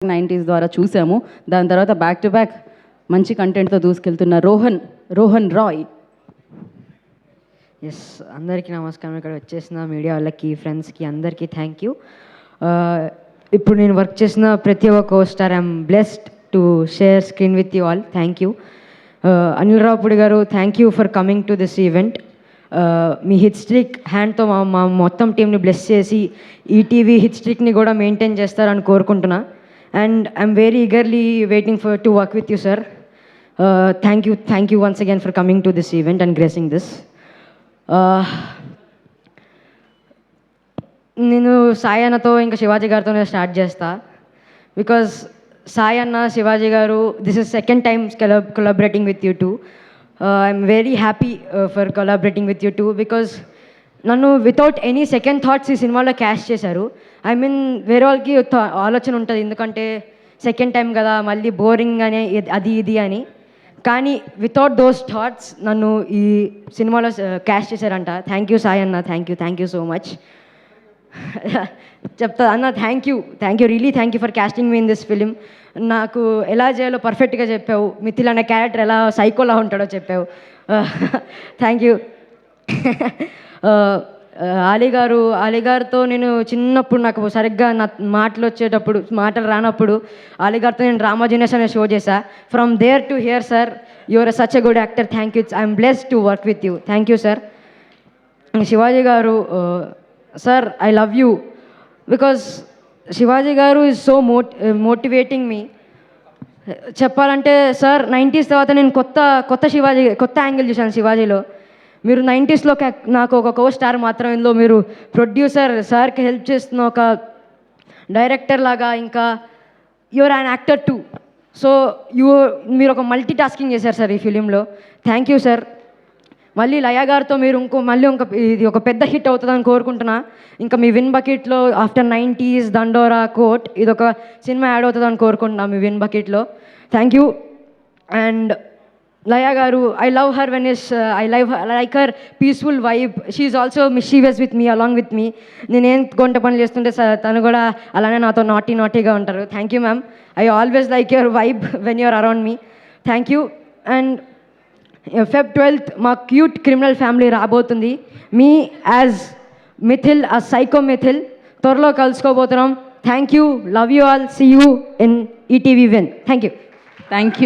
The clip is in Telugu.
90s ద్వారా చూసాము. దాని తర్వాత బ్యాక్ టు బ్యాక్ మంచి కంటెంట్తో దూసుకెళ్తున్న రోహన్ రాయ్. ఎస్, అందరికీ నమస్కారం. ఇక్కడ వచ్చేసిన మీడియా వాళ్ళకి, ఫ్రెండ్స్కి అందరికీ థ్యాంక్ యూ. ఇప్పుడు నేను వర్క్ చేసిన ప్రతి ఒక్క star I'm blessed to share screen with you all. Thank you. Anil Ravipudi garu, thank you for coming to this event. మీ హిట్ స్ట్రిక్ హ్యాండ్తో మా మొత్తం టీంని బ్లెస్ చేసి ఈటీవీ హిట్ స్ట్రిక్ని కూడా మెయింటైన్ చేస్తారని కోరుకుంటున్నా. And I'm very eagerly waiting to work with you, sir. Thank you once again for coming to this event and gracing this. నేను సాయి అన్నతో ఇంకా శివాజీ గారితోనే స్టార్ట్ చేస్తా. బికాజ్ సాయి అన్న, శివాజీ గారు, this is second time collaborating with you two. I'm very happy for collaborating with you two because నన్ను వితౌట్ ఎనీ సెకండ్ థాట్స్ ఈ సినిమాలో క్యాష్ చేశారు. ఐ మీన్ వేరే వాళ్ళకి ఆలోచన ఉంటుంది, ఎందుకంటే సెకండ్ టైం కదా, మళ్ళీ బోరింగ్ అనే అది ఇది అని. కానీ వితౌట్ దోస్ థాట్స్ నన్ను ఈ సినిమాలో క్యాష్ చేశారంట. థ్యాంక్ యూ సాయి అన్న, థ్యాంక్ యూ సో మచ్. చెప్తా అన్న, thank you really thank you for casting me in this film. నాకు ఎలా చేయాలో పర్ఫెక్ట్గా చెప్పావు. మిథిల్ అనే క్యారెక్టర్ ఎలా సైకోలా ఉంటాడో చెప్పావు. Thank you. అలీ గారితో నేను చిన్నప్పుడు నాకు సరిగ్గా నా మాటలు రానప్పుడు అలీగారితో నేను డ్రామా జీనియస్ అనే షో చేశా. From there to here sir, your such a good actor. Thank you. I'm blessed to work with you. Thank you sir. Shivaji garu, sir I love you because Shivaji garu is so motivating మీ. చెప్పాలంటే సార్ 90s తర్వాత నేను కొత్త యాంగిల్ చూశాను శివాజీలో. మీరు 90sలో నాకు ఒక కో స్టార్ మాత్రం, ఇందులో మీరు ప్రొడ్యూసర్ సార్కి హెల్ప్ చేస్తున్న ఒక డైరెక్టర్ లాగా, ఇంకా your an actor too. So మీరు ఒక మల్టీ టాస్కింగ్ చేశారు సార్ ఈ ఫిలింలో. Thank you sir. మళ్ళీ లయ గారితో మీరు ఇది ఒక పెద్ద హిట్ అవుతుందని కోరుకుంటున్నా. ఇంకా మీ విన్ బకెట్లో ఆఫ్టర్ 90s దండోరా కోట్ ఇది ఒక సినిమా యాడ్ అవుతుందని కోరుకుంటున్నా మీ విన్ బకెట్లో. Thank you. And Laya garu, I love her I like her peaceful vibe. She is also mischievous with me, along with me. నేను గొంట పనులు చేస్తుంటే తను కూడా అలానే నాతో నాటీగా ఉంటారు. Thank you ma'am. I always like your vibe when you're around me. Thank you. And Feb 12th మా క్యూట్ క్రిమినల్ ఫ్యామిలీ రాబోతుంది. మీ యాజ్ మిథిల్, ఆ సైకో మిథిల్ త్వరలో కలుసుకోబోతున్నాం. Thank you. Love you all. See you in ETV Win. Thank you.